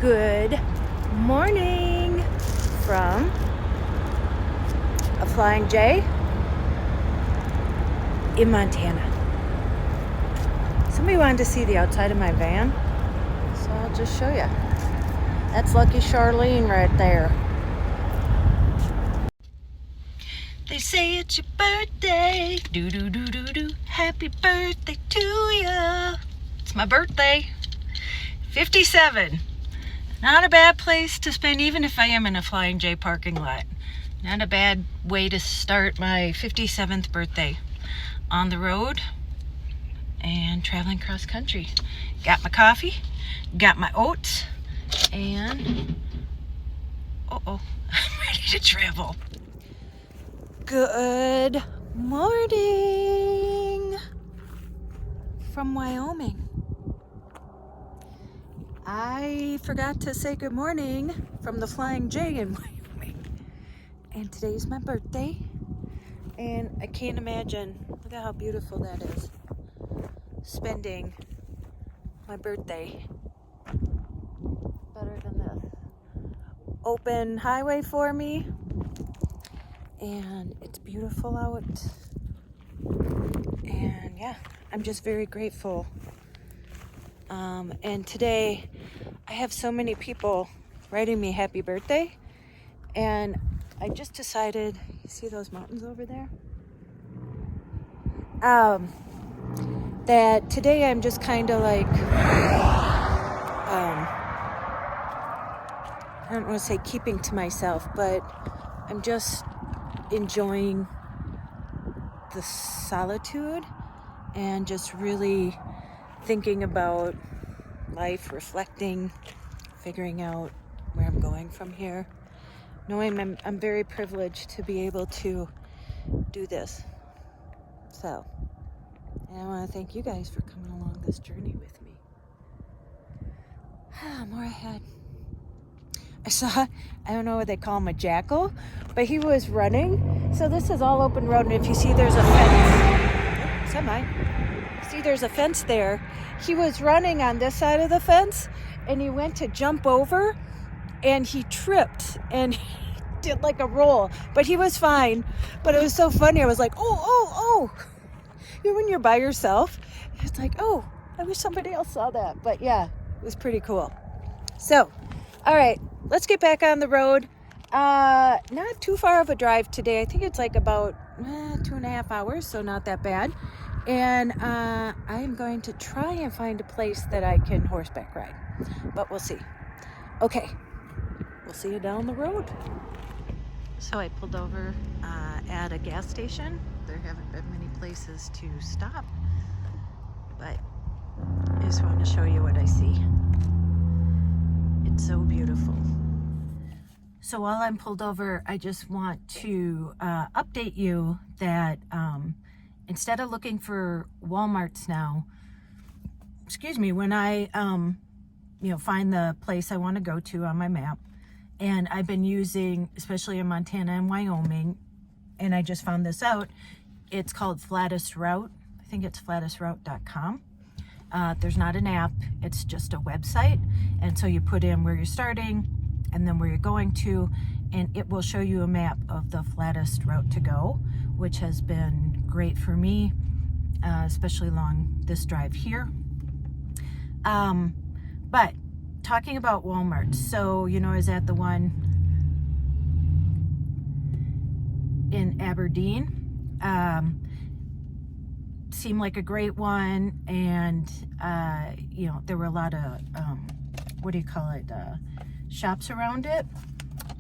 Good morning from a Flying J in Montana. Somebody wanted to see the outside of my van, so I'll just show you. That's lucky Charlene right there. They say it's your birthday, do. Happy birthday to ya. It's my birthday. 57. Not a bad place to spend, even if I am in a Flying J parking lot. Not a bad way to start my 57th birthday. On the road and traveling cross country. Got my coffee, got my oats, and I'm ready to travel. Good morning from Wyoming. I forgot to say good morning from the Flying J in Wyoming. And today's my birthday. And I can't imagine, look at how beautiful that is, spending my birthday better than this. Open highway for me. And it's beautiful out. And yeah, I'm just very grateful. And today I have so many people writing me happy birthday, and I just decided, you see those mountains over there? That today I'm just kind of like, I don't want to say keeping to myself, but I'm just enjoying the solitude and just really thinking about life, reflecting, figuring out where I'm going from here, knowing I'm very privileged to be able to do this. So, and I want to thank you guys for coming along this journey with me. More ahead. I saw, I don't know what they call him, a jackal, but he was running. So this is all open road, and if you see there's a fence, there's a fence there. He was running on this side of the fence, and he went to jump over, and he tripped, and he did like a roll, but he was fine. But it was so funny. I was like, oh. You know, when you're by yourself, it's like, oh, I wish somebody else saw that. But yeah, it was pretty cool. So, all right, let's get back on the road. Not too far of a drive today. I think it's like about 2.5 hours, so not that bad. And I am going to try and find a place that I can horseback ride, but we'll see. Okay, we'll see you down the road. So I pulled over at a gas station. There haven't been many places to stop, but I just want to show you what I see. It's so beautiful. So while I'm pulled over, I just want to update you that instead of looking for Walmarts now, when I find the place I want to go to on my map, and I've been using, especially in Montana and Wyoming, and I just found this out, it's called Flattest Route. I think it's flattestroute.com. There's not an app, it's just a website, and so you put in where you're starting and then where you're going to, and it will show you a map of the flattest route to go, which has been great for me, especially along this drive here. But talking about Walmart, so I was at the one in Aberdeen. Seemed like a great one, and there were a lot of shops around it,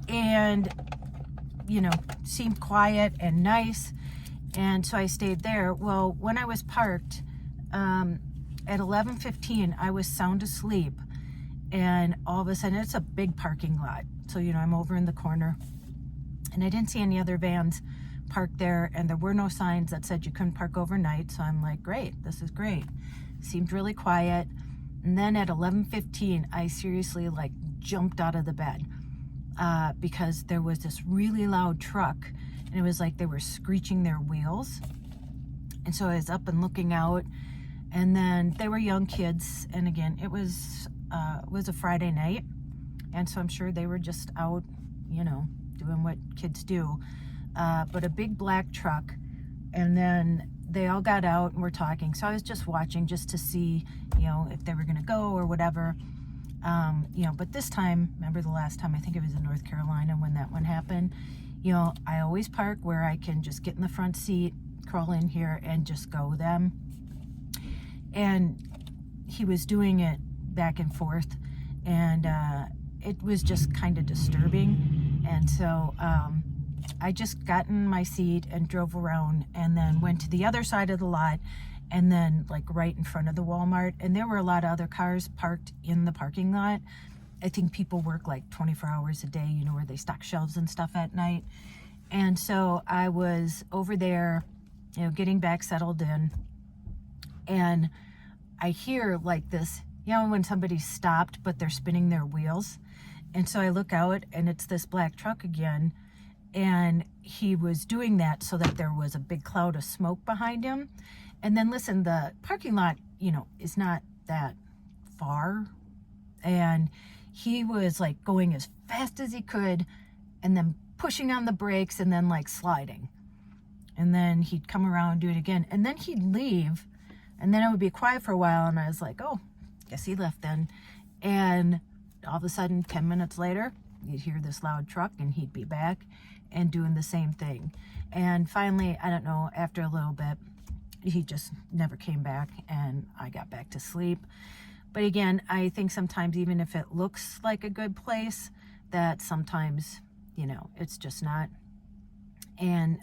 and seemed quiet and nice, and so I stayed there. Well, when I was parked at 11:15, I was sound asleep, and all of a sudden, it's a big parking lot, so I'm over in the corner, and I didn't see any other vans parked there, and there were no signs that said you couldn't park overnight. So I'm like, great, this is great. Seemed really quiet. And then at 11:15, I seriously jumped out of the bed because there was this really loud truck, and it was like they were screeching their wheels. And so I was up and looking out, and then they were young kids, and again, it was a Friday night, And so I'm sure they were just out, you know, doing what kids do. But a big black truck, and then they all got out and were talking. So I was just watching just to see, you know, if they were going to go or whatever. You know, but this time, remember the last time, I think it was in North Carolina when that one happened, you know, I always park where I can just get in the front seat, crawl in here and just go with them. And he was doing it back and forth, and it was just kind of disturbing. And so I just got in my seat and drove around, and then went to the other side of the lot, and then like right in front of the Walmart. And there were a lot of other cars parked in the parking lot. I think people work like 24 hours a day, you know, where they stock shelves and stuff at night. And so I was over there, you know, getting back settled in, and I hear like this, you know, when somebody stopped but they're spinning their wheels. And so I look out, and it's this black truck again, and he was doing that so that there was a big cloud of smoke behind him. And then listen, the parking lot, you know, is not that far, and he was like going as fast as he could, and then pushing on the brakes, and then like sliding. And then he'd come around and do it again, and then he'd leave, and then it would be quiet for a while, and I was like, oh, guess he left then. And all of a sudden, 10 minutes later, you'd hear this loud truck, and he'd be back and doing the same thing. And finally, I don't know, after a little bit, he just never came back, and I got back to sleep. But again, I think sometimes even if it looks like a good place, that sometimes, you know, it's just not. And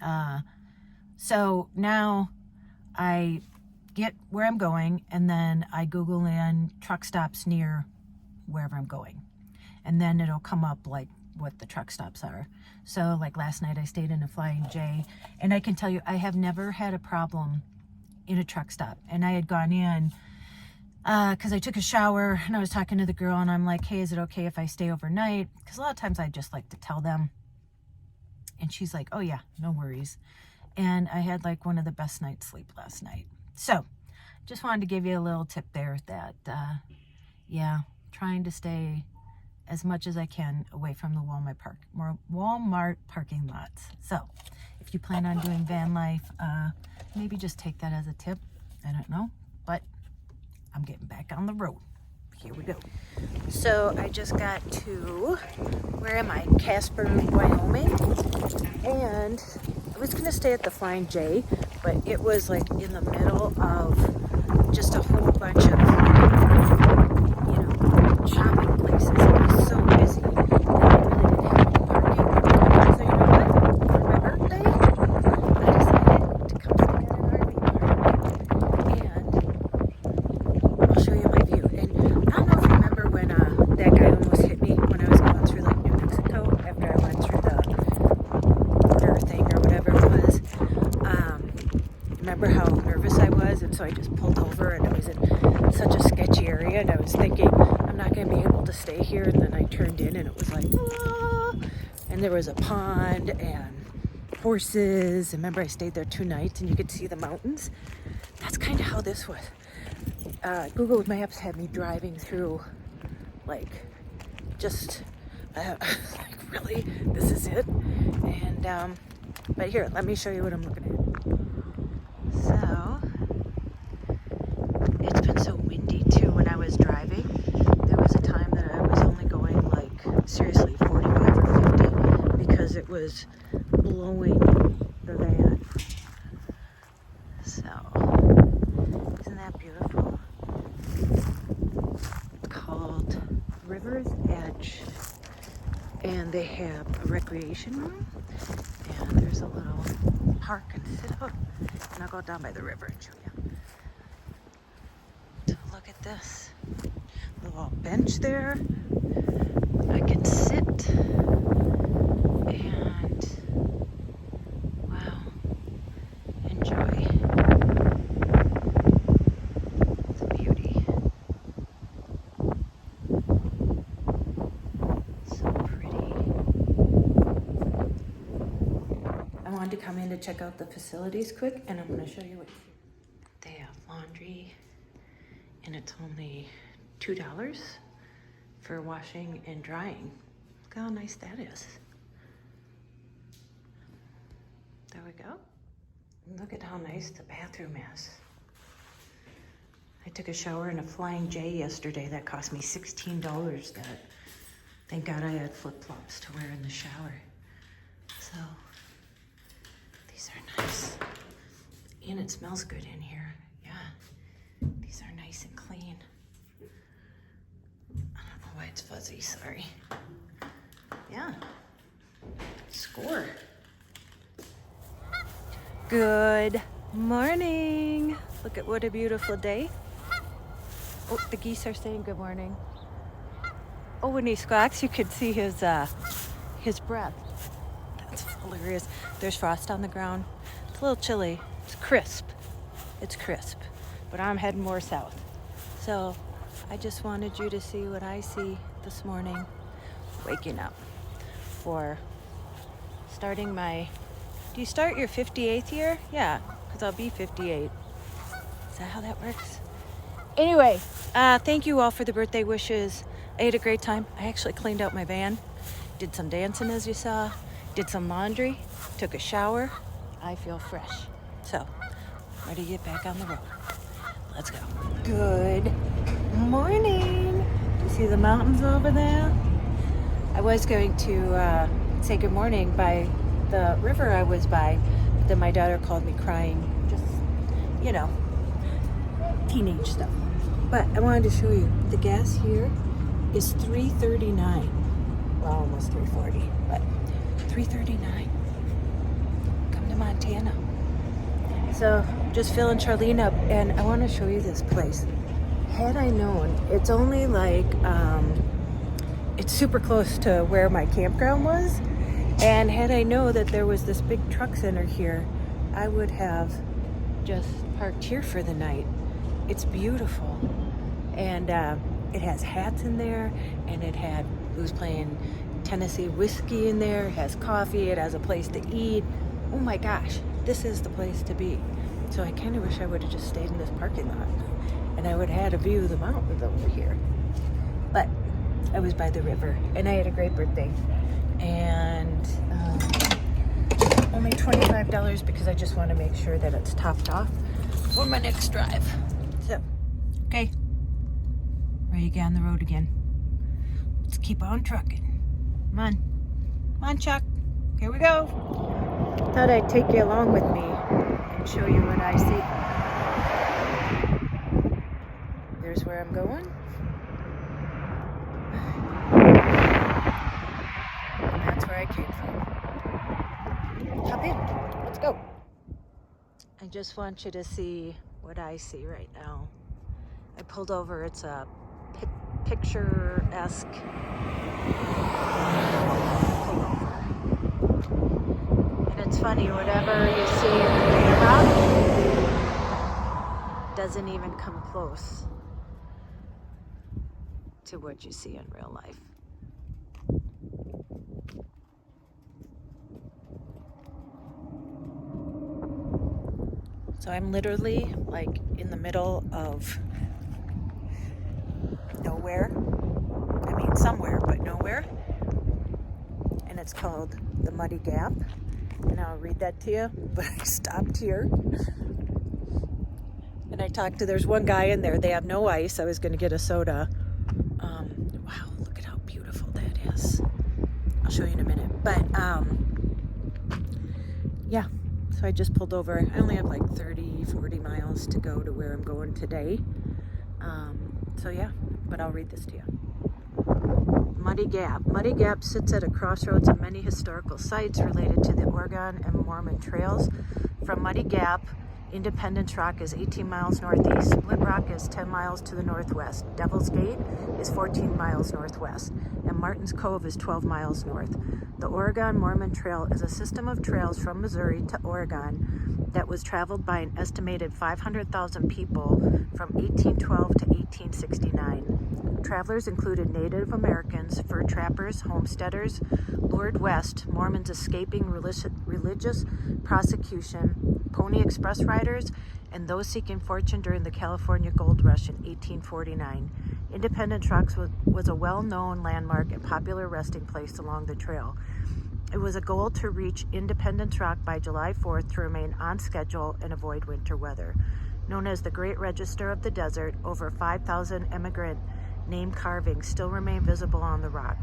so now I get where I'm going, and then I Google in truck stops near wherever I'm going. And then it'll come up like what the truck stops are. So like last night I stayed in a Flying J, and I can tell you I have never had a problem in a truck stop. And I had gone in because I took a shower, and I was talking to the girl, and I'm like, hey, is it okay if I stay overnight? Because a lot of times I just like to tell them. And she's like, oh yeah, no worries. And I had like one of the best night's sleep last night. So just wanted to give you a little tip there that, yeah, trying to stay as much as I can away from the Walmart parking lots. So if you plan on doing van life, maybe just take that as a tip. I don't know, but I'm getting back on the road. Here we go. So I just got to, where am I? Casper, Wyoming. And I was gonna stay at the Flying J, but it was like in the middle of just a whole bunch of, you know, shopping places. It was so busy, and I really didn't have any parking. So you know what? For my birthday, I decided to come stay at an RV park. And I'll show you my view. And I don't know if you remember when that guy almost hit me when I was going through like New Mexico after I went through the border thing or whatever it was. Remember how nervous I was, and so I just pulled over, and I was in such a sketchy area, and I was thinking I'm not going to be able to stay here. And then I turned in, and it was like, ah! And there was a pond and horses. And remember, I stayed there 2 nights, and you could see the mountains. That's kind of how this was. Google Maps had me driving through, like, just like, really, this is it. And but here, let me show you what I'm looking at. So it's been so windy too. When I was driving, there was a time that I was only going like seriously 45 or 50 because it was blowing the van. So isn't that beautiful? It's called River's Edge, and they have a recreation room, and there's a little park and sit up. And I'll go down by the river and show you. So look at this little bench there. I can sit, and wow, enjoy. It's a beauty. So pretty. I wanted to come in to check out the facilities quick, and I'm going to show you what they have. Laundry, and it's only $2 for washing and drying. Look how nice that is. There we go. And look at how nice the bathroom is. I took a shower in a Flying J yesterday. That cost me $16. That, thank God I had flip-flops to wear in the shower. So, these are nice. And it smells good in here. Yeah, these are nice and clean. I don't know why it's fuzzy, sorry. Yeah, score. Good morning. Look at what a beautiful day. Oh, the geese are saying good morning. Oh, when he squawks, you could see his breath. That's hilarious. There's frost on the ground. It's a little chilly. It's crisp. It's crisp. But I'm heading more south. So I just wanted you to see what I see this morning. Waking up for starting my... Do you start your 58th year? Yeah, because I'll be 58. Is that how that works? Anyway, thank you all for the birthday wishes. I had a great time. I actually cleaned out my van. Did some dancing, as you saw. Did some laundry. Took a shower. I feel fresh. So, ready to get back on the road. Let's go. Good morning. Do you see the mountains over there? I was going to say good morning by the river I was by, but then my daughter called me crying. Just, you know, teenage stuff. But I wanted to show you, the gas here is $3.39. Well, almost $3.40, but $3.39. Come to Montana. So, just filling Charlene up, and I want to show you this place. Had I known, it's only like, it's super close to where my campground was, and had I known that there was this big truck center here, I would have just parked here for the night. It's beautiful, and it has hats in there, and it was playing Tennessee whiskey in there, it has coffee, it has a place to eat. Oh my gosh, this is the place to be. So I kind of wish I would have just stayed in this parking lot, and I would have had a view of the mountains over here. But I was by the river, and I had a great birthday, and only $25 because I just want to make sure that it's topped off for my next drive. So, okay, ready to get on the road again. Let's keep on trucking. Come on. Come on, Chuck. Here we go. Thought I'd take you along with me and show you what I see. There's where I'm going. And that's where I came from. Hop in. Let's go. I just want you to see what I see right now. I pulled over. It's a picture-esque pullover. And it's funny, whatever you see in the camera doesn't even come close to what you see in real life. So I'm literally like in the middle of nowhere. I mean somewhere, but nowhere. And it's called the Muddy Gap. And I'll read that to you, but I stopped here. And I talked to, there's one guy in there, they have no ice. I was gonna get a soda. Wow, look at how beautiful that is. I'll show you in a minute. But yeah. So I just pulled over. I only have like 40 miles to go to where I'm going today. So yeah, but I'll read this to you. Muddy Gap. Muddy Gap sits at a crossroads of many historical sites related to the Oregon and Mormon trails. From Muddy Gap, Independence Rock is 18 miles northeast. Split Rock is 10 miles to the northwest. Devil's Gate is 14 miles northwest. And Martin's Cove is 12 miles north. The Oregon Mormon Trail is a system of trails from Missouri to Oregon that was traveled by an estimated 500,000 people from 1812 to 1869. Travelers included Native Americans, fur trappers, homesteaders, lured west, Mormons escaping religious prosecution, Pony Express riders, and those seeking fortune during the California Gold Rush in 1849. Independence Rock was a well-known landmark and popular resting place along the trail. It was a goal to reach Independence Rock by July 4th to remain on schedule and avoid winter weather. Known as the Great Register of the Desert, over 5,000 immigrant name carvings still remain visible on the rock.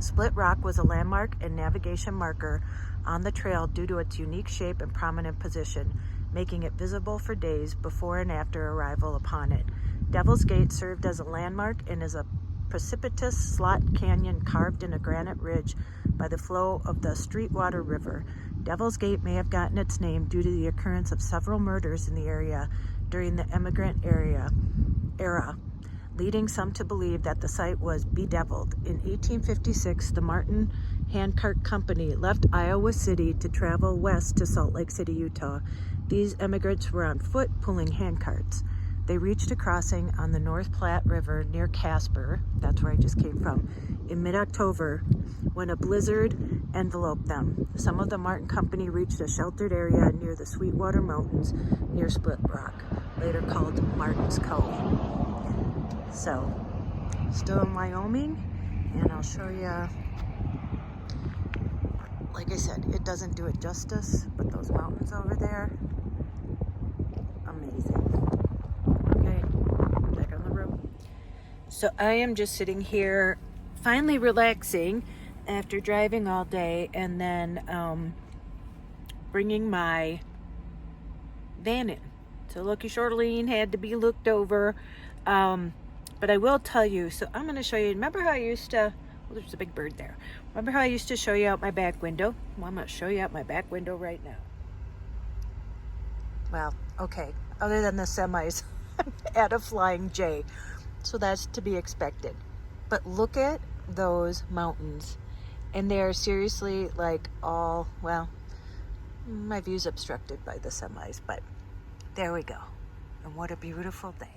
Split Rock was a landmark and navigation marker on the trail due to its unique shape and prominent position, making it visible for days before and after arrival upon it. Devil's Gate served as a landmark and is a precipitous slot canyon carved in a granite ridge by the flow of the Sweetwater River. Devil's Gate may have gotten its name due to the occurrence of several murders in the area during the immigrant era, leading some to believe that the site was bedeviled. In 1856, the Martin Handcart Company left Iowa City to travel west to Salt Lake City, Utah. These immigrants were on foot pulling handcarts. They reached a crossing on the North Platte River near Casper, that's where I just came from, in mid-October when a blizzard enveloped them. Some of the Martin Company reached a sheltered area near the Sweetwater Mountains near Split Rock, later called Martin's Cove. So, still in Wyoming, and I'll show you, like I said, it doesn't do it justice, but those mountains over there, amazing. Okay, back on the road. So I am just sitting here, finally relaxing after driving all day, and then bringing my van in. So Lucky Shortline had to be looked over. But I will tell you, so I'm going to show you, remember how I used to, well, there's a big bird there. Remember how I used to show you out my back window? Well, I'm going to show you out my back window right now. Well, okay, other than the semis, at a Flying J. So that's to be expected. But look at those mountains. And they're seriously like all, well, my view's obstructed by the semis, but there we go. And what a beautiful day.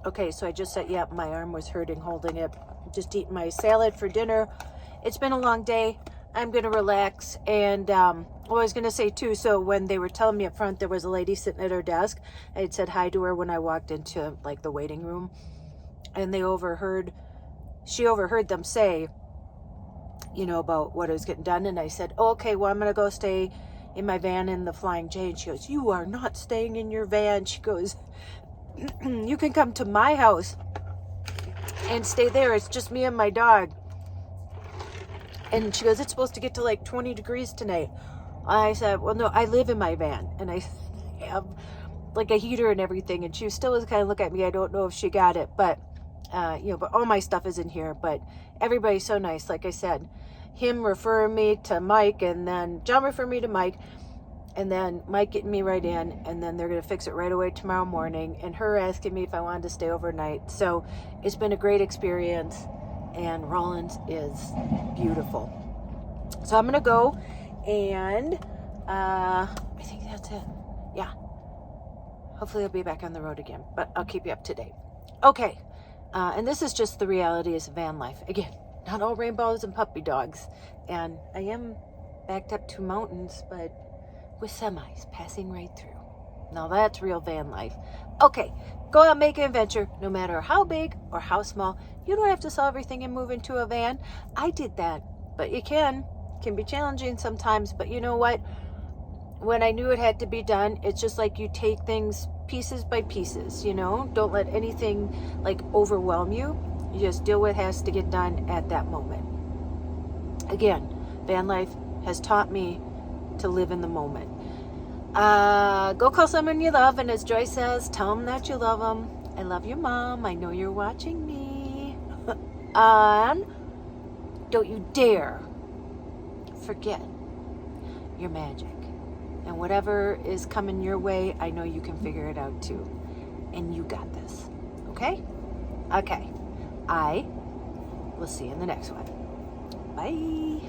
Okay, so I just set you up. My arm was hurting holding it. Just eating my salad for dinner. It's been a long day. I'm going to relax. And what I was going to say too, so when they were telling me up front, there was a lady sitting at her desk. I had said hi to her when I walked into like the waiting room. And she overheard them say, you know, about what I was getting done. And I said, oh, okay, well, I'm going to go stay in my van in the Flying J. And she goes, you are not staying in your van. She goes, you can come to my house and stay there. It's just me and my dog. And she goes, it's supposed to get to like 20 degrees tonight. I said, well, no, I live in my van and I have like a heater and everything. And she still was kind of looking at me. I don't know if she got it, but you know, but all my stuff is in here. But everybody's so nice. Like I said, him referring me to Mike, and then John referred me to Mike, and then Mike getting me right in, and then they're going to fix it right away tomorrow morning, and her asking me if I wanted to stay overnight. So it's been a great experience, and Rollins is beautiful. So I'm going to go, and I think that's it. Yeah. Hopefully I'll be back on the road again, but I'll keep you up to date. Okay. And this is just the reality of van life. Again, not all rainbows and puppy dogs. And I am backed up to mountains, but with semis passing right through. Now that's real van life. Okay, go out and make an adventure, no matter how big or how small. You don't have to sell everything and move into a van. I did that, but you can. It can be challenging sometimes, but you know what? When I knew it had to be done, it's just like you take things pieces by pieces, you know? Don't let anything like overwhelm you. You just deal with what has to get done at that moment. Again, van life has taught me to live in the moment. Go call someone you love, and as Joy says, tell them that you love them. I love you, Mom. I know you're watching me. And don't you dare forget your magic. And whatever is coming your way, I know you can figure it out too. And you got this. Okay? Okay. I will see you in the next one. Bye.